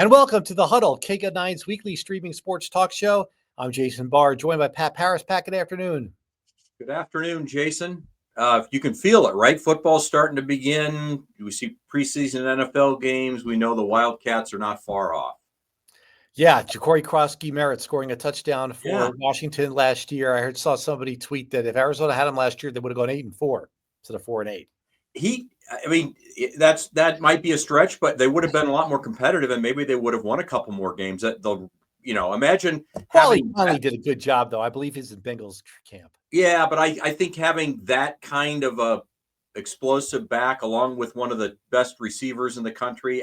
And welcome to the Huddle, KGUN's weekly streaming sports talk show. I'm Jason Barr, joined by Pat Parris. Pat, good afternoon. Good afternoon, Jason. You can feel it, right? Football's starting to begin. We see preseason NFL games. We know the Wildcats are not far off. Yeah, Ja'Cory Cross-Merritt scoring a touchdown for Washington last year. I saw somebody tweet that if Arizona had him last year, they would have gone 8-4 instead of 4-8. That might be a stretch, but they would have been a lot more competitive, and maybe they would have won a couple more games. That they'll, imagine. He finally did a good job, though. I believe he's in Bengals camp. Yeah, but I think having that kind of a explosive back, along with one of the best receivers in the country,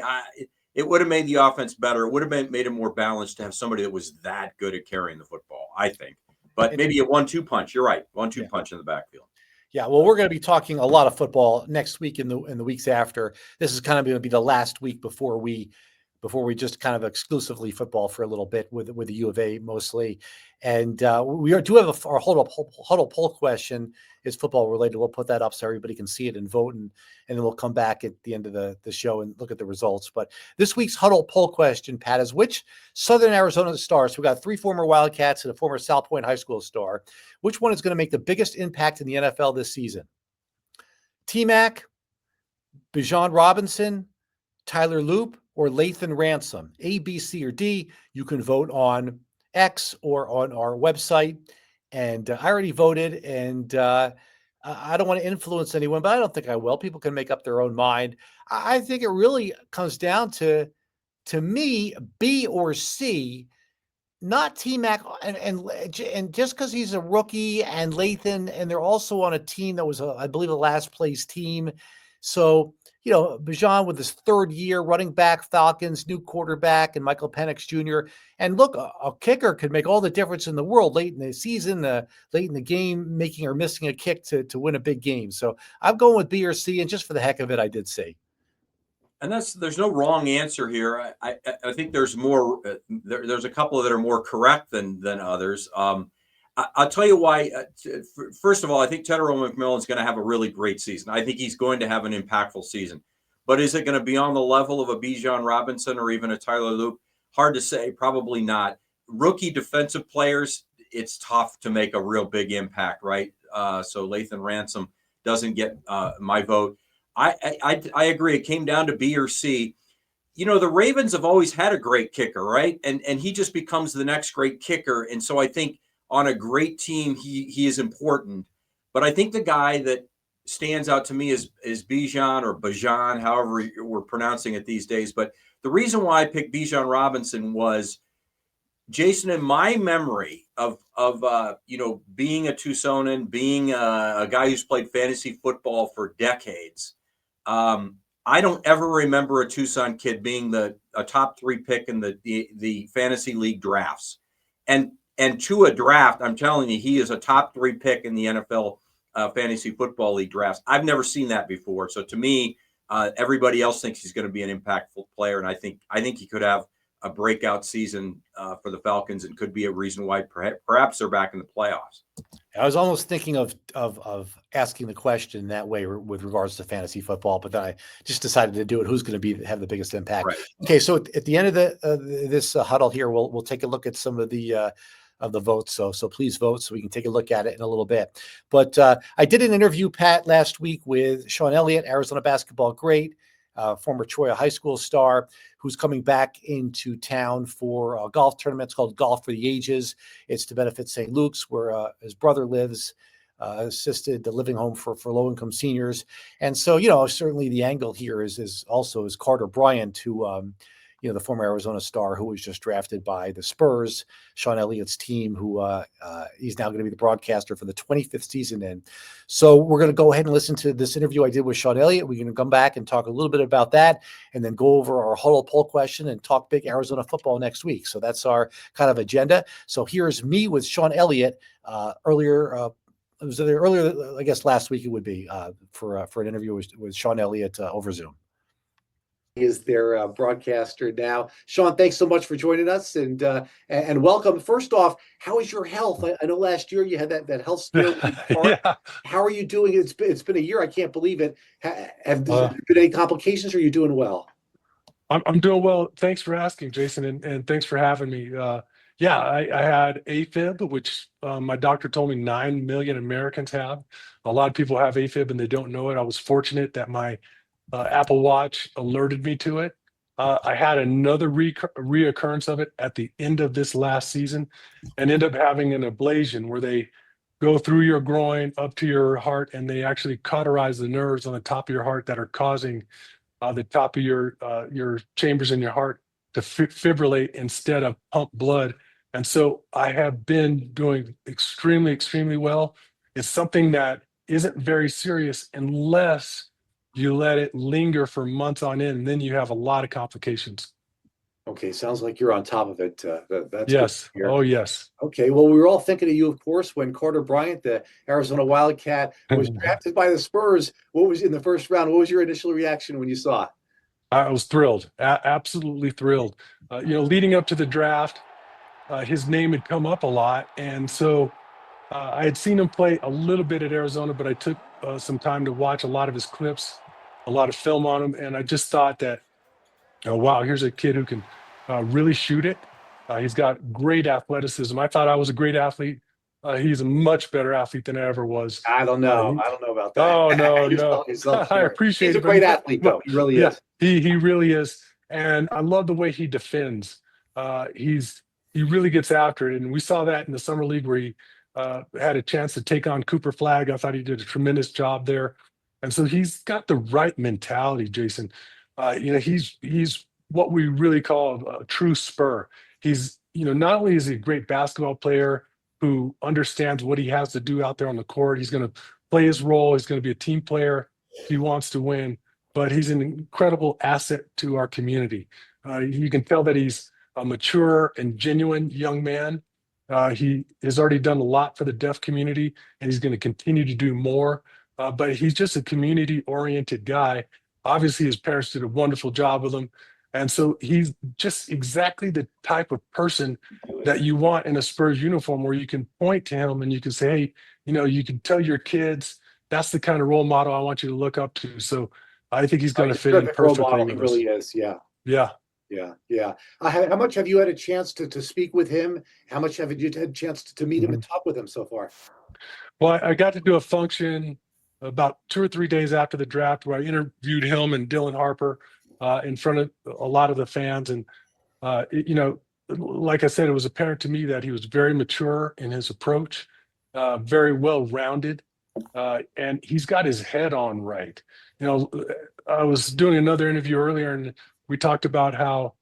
it would have made the offense better. It would have made it more balanced to have somebody that was that good at carrying the football, I think. But maybe a 1-2 punch. You're right, 1-2 punch in the backfield. Yeah, well, we're going to be talking a lot of football next week and the weeks after. This is kind of going to be the last week before we just kind of exclusively football for a little bit with the U of A mostly. And do have our huddle poll question is football related. We'll put that up so everybody can see it and vote, and then we'll come back at the end of the show and look at the results. But this week's huddle poll question, Pat, is which Southern Arizona star, so we got 3 former Wildcats and a former South Point High School star, which one is going to make the biggest impact in the NFL this season? T-Mac, Bijan Robinson, Tyler Loop, or Lathan Ransom? A, B, C, or D. You can vote on X or on our website. And I already voted, and I don't want to influence anyone, but I don't think I will. People can make up their own mind. I think it really comes down to me, B or C, not T-Mac. And just because he's a rookie and Lathan, and they're also on a team that was, I believe, a last place team. So, Bijan with his 3rd year, running back, Falcons, new quarterback, and Michael Penix Jr. And look, a kicker could make all the difference in the world late in the season, late in the game, making or missing a kick to win a big game. So I'm going with B or C, and just for the heck of it, I did C. And there's no wrong answer here. I think there's more. There's a couple that are more correct than others. I'll tell you why. First of all, I think Tetairoa McMillan's going to have a really great season. I think he's going to have an impactful season. But is it going to be on the level of a Bijan Robinson or even a Tyler Loop? Hard to say. Probably not. Rookie defensive players, it's tough to make a real big impact, right? So Lathan Ransom doesn't get my vote. I agree. It came down to B or C. The Ravens have always had a great kicker, right? And he just becomes the next great kicker. And so I think on a great team, he is important. But I think the guy that stands out to me is Bijan or Bajan, however we're pronouncing it these days. But the reason why I picked Bijan Robinson was, Jason, in my memory of being a Tucsonan, being a guy who's played fantasy football for decades, I don't ever remember a Tucson kid being a top 3 pick in the fantasy league drafts. And to a draft, I'm telling you, he is a top 3 pick in the NFL fantasy football league drafts. I've never seen that before. So to me, everybody else thinks he's going to be an impactful player, and I think he could have a breakout season for the Falcons and could be a reason why perhaps they're back in the playoffs. I was almost thinking of asking the question that way with regards to fantasy football, but then I just decided to do it. Who's going to have the biggest impact? Right. Okay, so at the end of this huddle here, we'll take a look at some of the votes. So please vote so we can take a look at it in a little bit. But I did an interview, Pat, last week with Sean Elliot, Arizona basketball great, former Troy High School star, who's coming back into town for a golf tournament. It's called Golf for the Ages. It's to benefit St. Luke's, where his brother lives, assisted the living home for low-income seniors. And so, certainly the angle here is also Carter Bryant, who the former Arizona star who was just drafted by the Spurs, Sean Elliott's team, who he's now going to be the broadcaster for the 25th season in. So we're going to go ahead and listen to this interview I did with Sean Elliott. We're going to come back and talk a little bit about that, and then go over our huddle poll question and talk big Arizona football next week. So that's our kind of agenda. So here's me with Sean Elliott earlier. It was earlier, I guess last week it would be for an interview with Sean Elliott over Zoom. Is their broadcaster now. Sean, thanks so much for joining us and welcome. First off, how is your health? I know last year you had that health scare. Yeah. How are you doing? It's been a year. I can't believe it. Have there been any complications? Or are you doing well? I'm doing well. Thanks for asking, Jason, and thanks for having me. Yeah, I had AFib, which my doctor told me 9 million Americans have. A lot of people have AFib and they don't know it. I was fortunate that my Apple Watch alerted me to it. I had another reoccurrence of it at the end of this last season and end up having an ablation where they go through your groin up to your heart and they actually cauterize the nerves on the top of your heart that are causing the top of your chambers in your heart to fibrillate instead of pump blood. And so I have been doing extremely, extremely well. It's something that isn't very serious unless you let it linger for months on end, and then you have a lot of complications. Okay, sounds like you're on top of it. That's good to Yes. hear. Oh, yes. Okay, well, we were all thinking of you, of course, when Carter Bryant, the Arizona Wildcat, was drafted by the Spurs. What was in the first round? What was your initial reaction when you saw it? I was thrilled, absolutely thrilled. Leading up to the draft, his name had come up a lot, and so I had seen him play a little bit at Arizona, but I took some time to watch a lot of his clips, a lot of film on him, and I just thought that, oh wow, here's a kid who can really shoot it. He's got great athleticism. I thought I was a great athlete. He's a much better athlete than I ever was. I don't know. He, I don't know about that. oh no, You're no, selling yourself I short. appreciate He's a it, but great athlete, though. He really yeah, is. he really is, and I love the way he defends. He really gets after it, and we saw that in the summer league where he had a chance to take on Cooper Flagg. I thought he did a tremendous job there, and so he's got the right mentality, Jason. He's what we really call a true spur. He's, not only is he a great basketball player who understands what he has to do out there on the court, he's going to play his role, he's going to be a team player, he wants to win, but he's an incredible asset to our community. You can tell that he's a mature and genuine young man. He has already done a lot for the deaf community, and he's going to continue to do more. But he's just a community-oriented guy. Obviously, his parents did a wonderful job with him. And so he's just exactly the type of person that you want in a Spurs uniform, where you can point to him and you can say, hey, you can tell your kids that's the kind of role model I want you to look up to. So I think he's going to fit in Terrific role perfectly model. He with really us. is. Yeah. Yeah. Yeah, yeah. How much have you had a chance to speak with him? How much have you had a chance to meet him and talk with him so far? Well, I got to do a function about 2 or 3 days after the draft where I interviewed him and Dylan Harper in front of a lot of the fans. And, like I said, it was apparent to me that he was very mature in his approach, very well-rounded, and he's got his head on right. I was doing another interview earlier and we talked about how,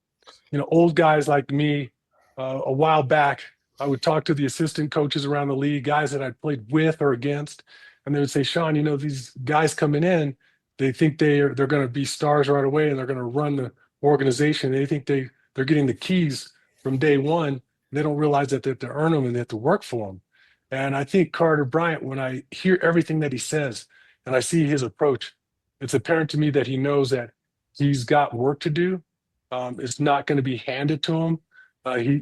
old guys like me, a while back, I would talk to the assistant coaches around the league, guys that I'd played with or against, and they would say, Sean, these guys coming in, they think they're going to be stars right away and they're going to run the organization. They think they're getting the keys from day one. They don't realize that they have to earn them and they have to work for them. And I think Carter Bryant, when I hear everything that he says and I see his approach, it's apparent to me that he knows that he's got work to do. It's not going to be handed to him.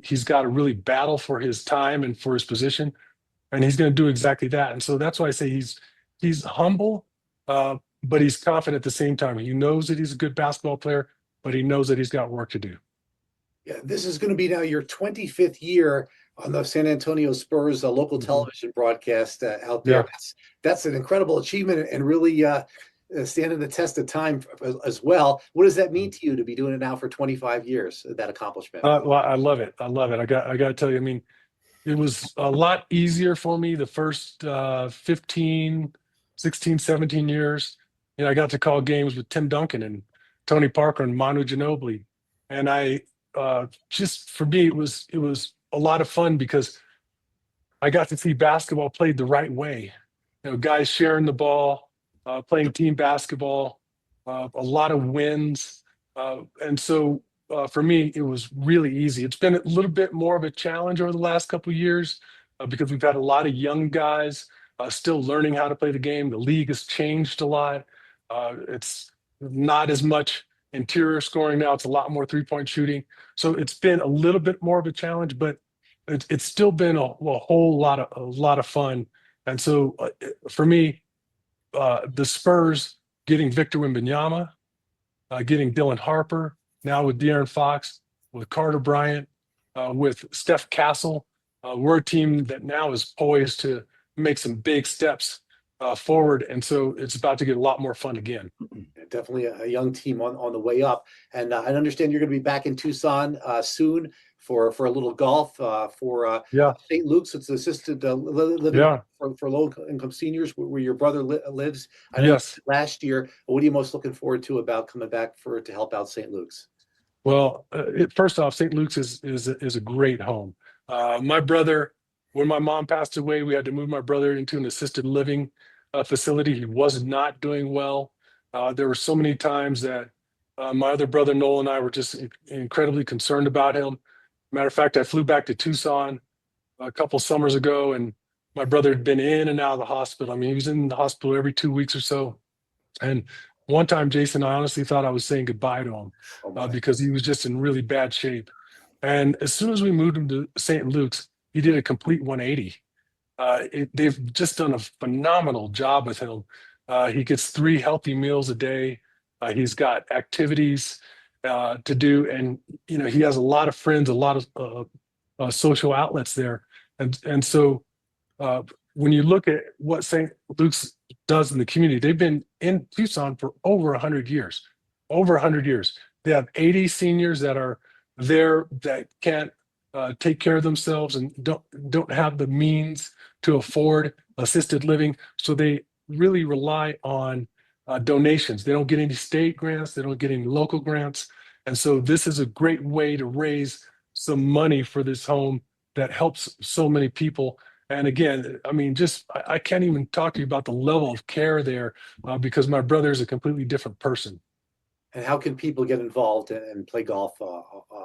He's got to really battle for his time and for his position, and he's going to do exactly that. And so that's why I say he's humble, but he's confident at the same time. He knows that he's a good basketball player, but he knows that he's got work to do. Yeah, this is going to be now your 25th year on the San Antonio Spurs local television broadcast out there. Yeah. That's an incredible achievement and really standing the test of time as well. What does that mean to you to be doing it now for 25 years, that accomplishment? Well, I love it. I love it. I got to tell you, I mean, it was a lot easier for me the first 15, 16, 17 years. I got to call games with Tim Duncan and Tony Parker and Manu Ginobili. And I just, for me, it was a lot of fun because I got to see basketball played the right way. Guys sharing the ball, playing team basketball, a lot of wins. And so for me, it was really easy. It's been a little bit more of a challenge over the last couple of years because we've had a lot of young guys still learning how to play the game. The league has changed a lot. It's not as much interior scoring now. It's a lot more three-point shooting. So it's been a little bit more of a challenge, but it's still been a whole lot of fun. And so for me, the Spurs getting Victor Wembanyama, getting Dylan Harper, now with De'Aaron Fox, with Carter Bryant, with Steph Castle. We're a team that now is poised to make some big steps forward. And so it's about to get a lot more fun again. Definitely a young team on the way up. And I understand you're going to be back in Tucson soon for a little golf for St. Luke's. It's assisted living for low-income seniors where your brother lives. I know last year. What are you most looking forward to about coming back to help out St. Luke's? Well, first off, St. Luke's is a great home. My brother, when my mom passed away, we had to move my brother into an assisted living facility. He was not doing well. There were so many times that my other brother Noel and I were just incredibly concerned about him. Matter of fact, I flew back to Tucson a couple summers ago, and my brother had been in and out of the hospital. I mean, he was in the hospital every 2 weeks or so. And one time, Jason, I honestly thought I was saying goodbye to him because he was just in really bad shape. And as soon as we moved him to St. Luke's, he did a complete 180. They've just done a phenomenal job with him. He gets 3 healthy meals a day. He's got activities to do, and he has a lot of friends, a lot of social outlets there, and so when you look at what St. Luke's does in the community, they've been in Tucson for over 100 years. Over 100 years, they have 80 seniors that are there that can't take care of themselves and don't have the means to afford assisted living, so they really rely on donations. They don't get any state grants, they don't get any local grants, and so this is a great way to raise some money for this home that helps so many people. And again, I mean, I can't even talk to you about the level of care there because my brother is a completely different person. And how can people get involved and play golf?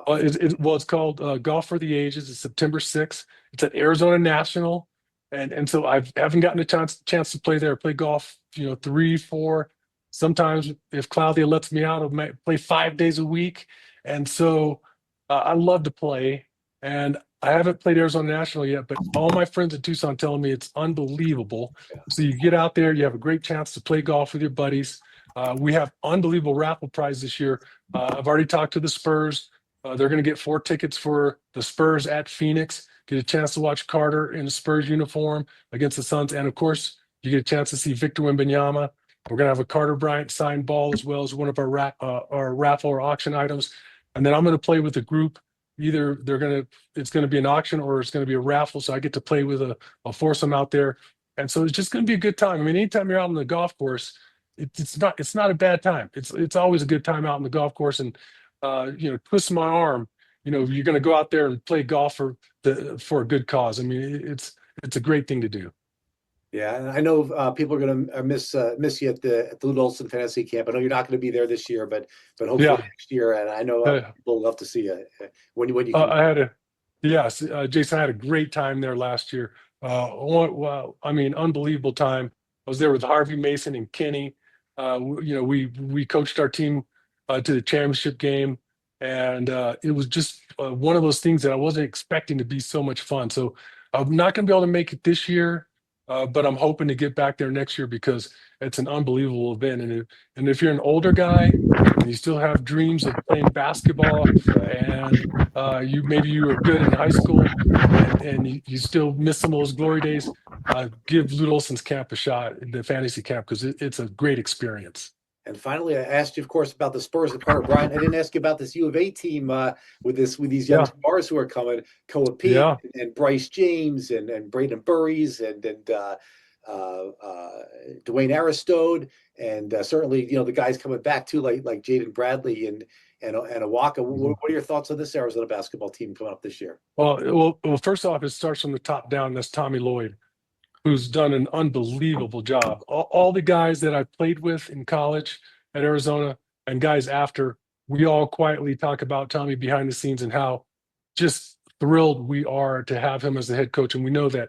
It's called Golf for the Ages. It's September 6th. It's at Arizona National. And so I haven't gotten a chance to play there. Play golf, 3, 4. Sometimes if Claudia lets me out, I might play 5 days a week. And so I love to play. And I haven't played Arizona National yet, but all my friends in Tucson telling me it's unbelievable. So you get out there, you have a great chance to play golf with your buddies. We have unbelievable raffle prize this year. I've already talked to the Spurs. They're going to get 4 tickets for the Spurs at Phoenix. Get a chance to watch Carter in a Spurs uniform against the Suns. And of course, you get a chance to see Victor Wembanyama. We're going to have a Carter Bryant signed ball as well as one of our raffle or auction items. And then I'm going to play with a group. Either it's going to be an auction or it's going to be a raffle. So I get to play with a foursome out there. And so it's just going to be a good time. I mean, anytime you're out on the golf course, it's not a bad time. It's always a good time out on the golf course. And twist my arm, you're going to go out there and play golf for a good cause. I mean, it's a great thing to do. Yeah, and I know people are going to miss you at the Lute Olson Fantasy Camp. I know you're not going to be there this year, but hopefully next year. And I know people love to see you when you come. Jason, I had a great time there last year. Unbelievable time. I was there with Harvey Mason and Kenny. We coached our team to the championship game, and it was just one of those things that I wasn't expecting to be so much fun. So I'm not going to be able to make it this year. But I'm hoping to get back there next year because it's an unbelievable event. And if you're an older guy and you still have dreams of playing basketball and you were good in high school and you still miss some of those glory days, give Lute Olson's camp a shot, the fantasy camp, because it's a great experience. And finally, I asked you, of course, about the Spurs and Carter Bryant. I didn't ask you about this U of A team with these young stars who are coming, Koa Pete and Bryce James and Braden Burries and Dwayne Aristode and certainly the guys coming back too, like Jaden Bradley and Awaka. What are your thoughts on this Arizona basketball team coming up this year? Well, first off, it starts from the top down. That's Tommy Lloyd, who's done an unbelievable job. All the guys that I played with in college at Arizona and guys after, we all quietly talk about Tommy behind the scenes and how just thrilled we are to have him as the head coach. And we know that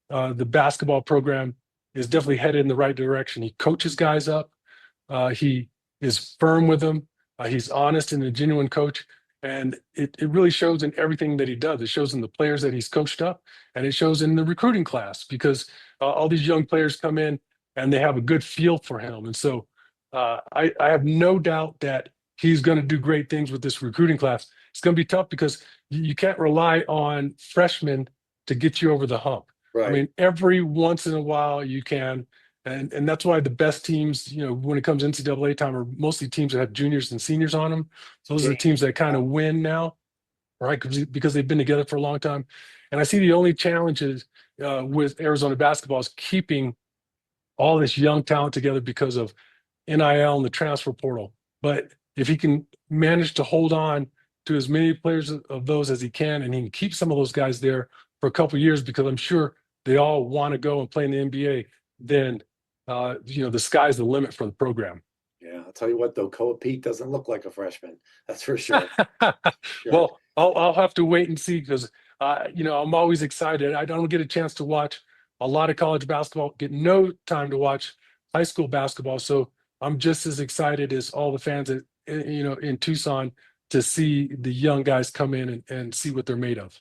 the basketball program is definitely headed in the right direction. He coaches guys up. He is firm with them. He's honest and a genuine coach. And it really shows in everything that he does. It shows in the players that he's coached up, and it shows in the recruiting class because all these young players come in and they have a good feel for him. And so I have no doubt that he's going to do great things with this recruiting class. It's going to be tough because you can't rely on freshmen to get you over the hump. Right. I mean, every once in a while you can, and that's why the best teams, when it comes NCAA time, are mostly teams that have juniors and seniors on them. So those are the teams that kind of win now, right? Because they've been together for a long time. And I see the only challenges with Arizona basketball is keeping all this young talent together because of NIL and the transfer portal. But if he can manage to hold on to as many players of those as he can, and he can keep some of those guys there for a couple of years, because I'm sure they all want to go and play in the NBA, then the sky's the limit for the program. Yeah, I'll tell you what though, Koa Pete doesn't look like a freshman. That's for sure. Well, I'll have to wait and see, because I'm always excited. I don't get a chance to watch a lot of college basketball, get no time to watch high school basketball. So I'm just as excited as all the fans in Tucson to see the young guys come in and see what they're made of.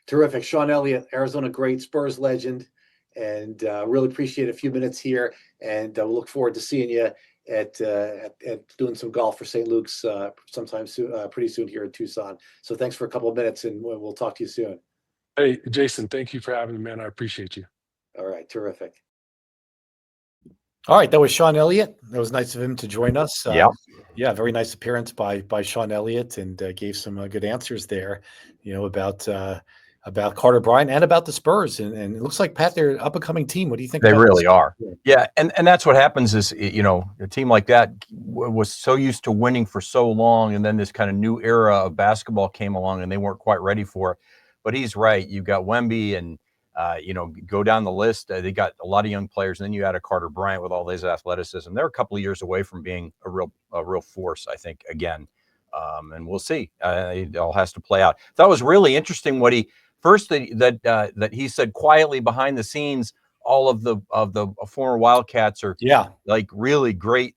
Terrific. Sean Elliot, Arizona great, Spurs legend, and really appreciate a few minutes here. And we'll look forward to seeing you at doing some golf for St. Luke's sometime soon, pretty soon here in Tucson. So thanks for a couple of minutes, and we'll talk to you soon. Hey, Jason, thank you for having me, man. I appreciate you. All right, terrific. All right, that was Sean Elliott. That was nice of him to join us. Yeah, very nice appearance by Sean Elliott, and gave some good answers there, about Carter Bryant and about the Spurs. And it looks like, Pat, they're an up-and-coming team. What do you think? They really are. Yeah, and that's what happens is, a team like that was so used to winning for so long, and then this kind of new era of basketball came along, and they weren't quite ready for it. But he's right. You've got Wemby and go down the list. They got a lot of young players, and then you add a Carter Bryant with all his athleticism. They're a couple of years away from being a real force, I think, again. And we'll see. It all has to play out. That was really interesting what he first that he said quietly behind the scenes. All of the former Wildcats are like really great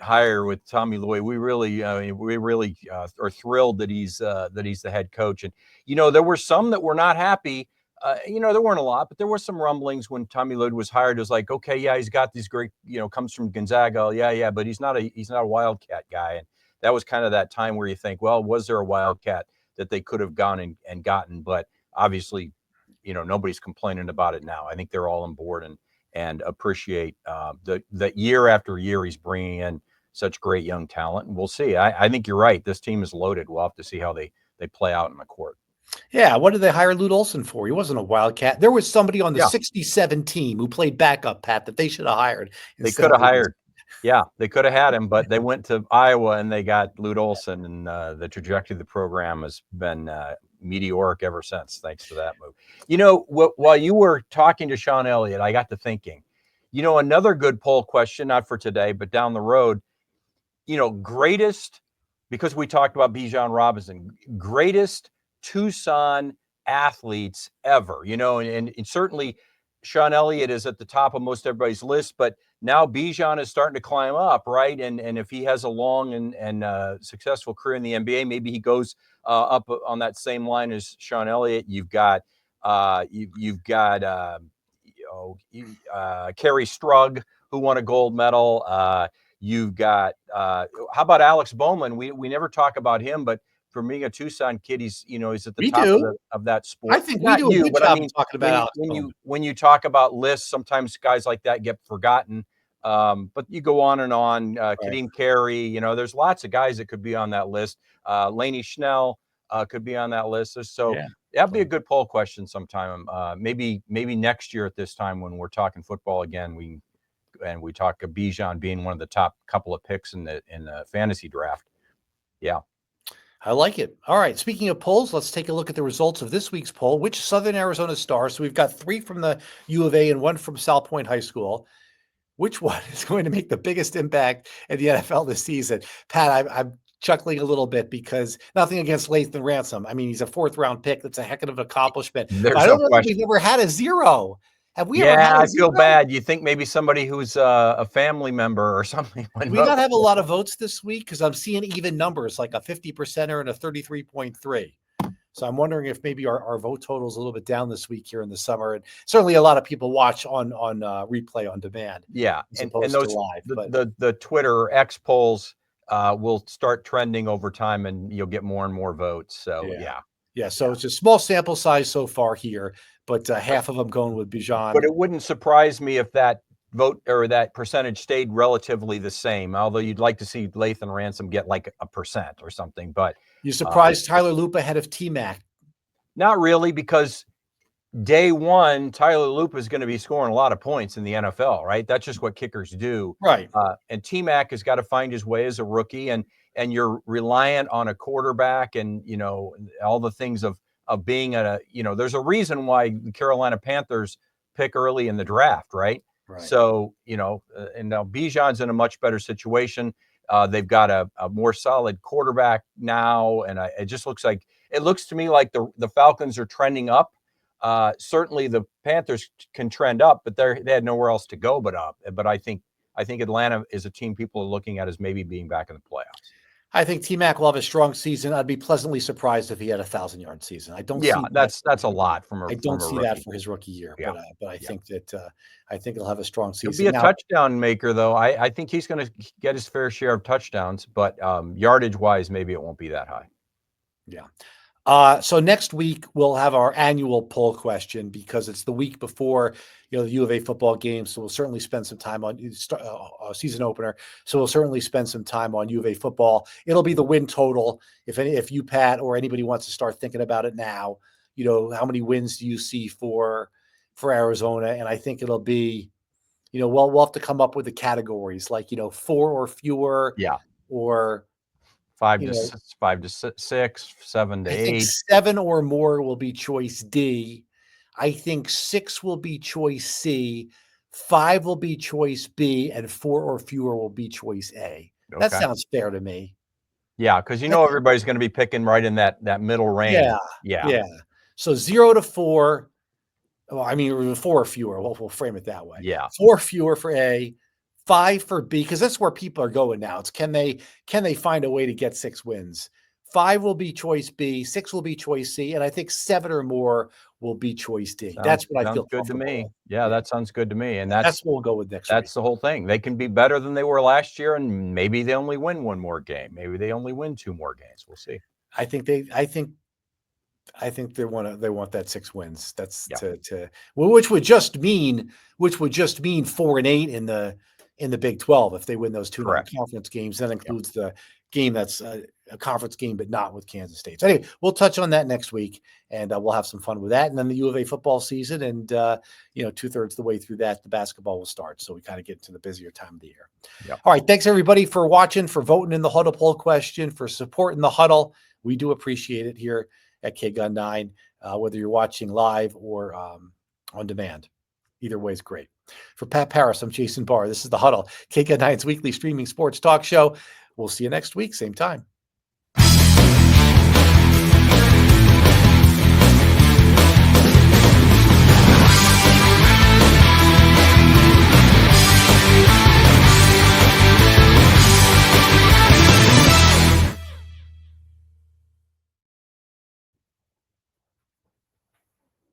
hire with Tommy Lloyd. We really are thrilled that he's the head coach. And there were some that were not happy. There weren't a lot, but there were some rumblings when Tommy Lloyd was hired. It was like, okay, yeah, he's got these great, comes from Gonzaga, yeah, but he's not a Wildcat guy. And that was kind of that time where you think, well, was there a Wildcat that they could have gone and gotten? But obviously, nobody's complaining about it now. I think they're all on board and appreciate that year after year he's bringing in such great young talent. And we'll see. I think you're right. This team is loaded. We'll have to see how they play out in the court. Yeah, what did they hire Lute Olson for? He wasn't a Wildcat. There was somebody on the 67 team who played backup, Pat, that they should have hired. They could have hired. Yeah, they could have had him, but they went to Iowa and they got Lute Olson, and the trajectory of the program has been meteoric ever since, thanks to that move. While you were talking to Sean Elliott, I got to thinking, another good poll question, not for today, but down the road, greatest, because we talked about Bijan Robinson, greatest Tucson athletes ever, and certainly Sean Elliott is at the top of most everybody's list, but now Bijan is starting to climb up, right? And if he has a long and successful career in the NBA, maybe he goes up on that same line as Sean Elliott. You've got Kerry Strug, who won a gold medal. You've got how about Alex Bowman? We never talk about him, but for being a Tucson kid, he's at the top of that sport. I think we do a good job talking about when you talk about lists, sometimes guys like that get forgotten. But you go on and on. Kadeem Carey, there's lots of guys that could be on that list. Laney Schnell could be on that list. So that'd be a good poll question sometime. Maybe next year at this time when we're talking football again, we talk of Bijan being one of the top couple of picks in the fantasy draft. Yeah. I like it. All right. Speaking of polls, let's take a look at the results of this week's poll. Which Southern Arizona stars? So we've got 3 from the U of A and 1 from South Point High School. Which one is going to make the biggest impact in the NFL this season? Pat, I'm chuckling a little bit because nothing against Lathan Ransom. I mean, he's a 4th-round pick. That's a heck of an accomplishment. I don't know if we've ever had a 0. Have we ever had a 0? I feel bad. You think maybe somebody who's a family member or something. We not have a lot of votes this week because I'm seeing even numbers like a 50%er and a 33.3. So I'm wondering if maybe our vote total is a little bit down this week here in the summer. And certainly a lot of people watch on replay on demand. Yeah, and those live, the Twitter X polls will start trending over time, and you'll get more and more votes. So Yeah. So it's a small sample size so far here, but half of them going with Bijan. But it wouldn't surprise me if that vote or that percentage stayed relatively the same. Although you'd like to see Lathan Ransom get like 1% or something. But You surprised Tyler Loop ahead of T-Mac? Not really, because day one, Tyler Loop is going to be scoring a lot of points in the NFL, right? That's just what kickers do. Right. And T-Mac has got to find his way as a rookie, and you're reliant on a quarterback, and all the things of being there's a reason why the Carolina Panthers pick early in the draft, right? Right. So, and now Bijan's in a much better situation. They've got a more solid quarterback now, and it looks to me like the Falcons are trending up. Certainly the Panthers can trend up, but they had nowhere else to go but up. But I think Atlanta is a team people are looking at as maybe being back in the playoffs. I think T-Mac will have a strong season. I'd be pleasantly surprised if he had a 1,000-yard season. I don't. Yeah, see that's a lot from a. I don't see rookie. that for his rookie year, Yeah. but I think that I think he'll have a strong season. He'll be a touchdown maker, though. I think he's going to get his fair share of touchdowns, but yardage wise, maybe it won't be that high. Yeah. So next week we'll have our annual poll question, because it's the week before the U of A football game. So we'll certainly spend some time on season opener. So we'll certainly spend some time on U of A football. It'll be the win total. If you, Pat, or anybody wants to start thinking about it now, how many wins do you see for Arizona? And I think it'll be, we'll have to come up with the categories, like 4 or fewer. Yeah. Or 5 to 6, 7 to 8. I think 7 or more will be choice D. I think 6 will be choice C. 5 will be choice B, and 4 or fewer will be choice A. Okay. That sounds fair to me. Yeah, because everybody's going to be picking right in that middle range. Yeah. So 0 to 4. Well, I mean, 4 or fewer. We'll frame it that way. Yeah. 4 fewer for A. 5 for B, because that's where people are going now. It's can they find a way to get 6 wins? 5 will be choice B, 6 will be choice C, and I think 7 or more will be choice D. That's what I feel good to me. Yeah, that sounds good to me. And that's what we'll go with next week. That's the whole thing. They can be better than they were last year, and maybe they only win 1 more game. Maybe they only win 2 more games. We'll see. I think they want that 6 wins. That's which would just mean 4-8 in the Big 12 if they win those 2 conference games. That includes the game that's a conference game, but not with Kansas State. So anyway, we'll touch on that next week, and we'll have some fun with that. And then the U of A football season, and 2/3 the way through that, the basketball will start. So we kind of get into the busier time of the year. Yep. All right. Thanks everybody for watching, for voting in the Huddle poll question, for supporting the Huddle. We do appreciate it here at KGUN 9, whether you're watching live or on demand. Either way is great. For Pat Parris, I'm Jason Barr. This is the Huddle, KGUN 9's weekly streaming sports talk show. We'll see you next week, same time.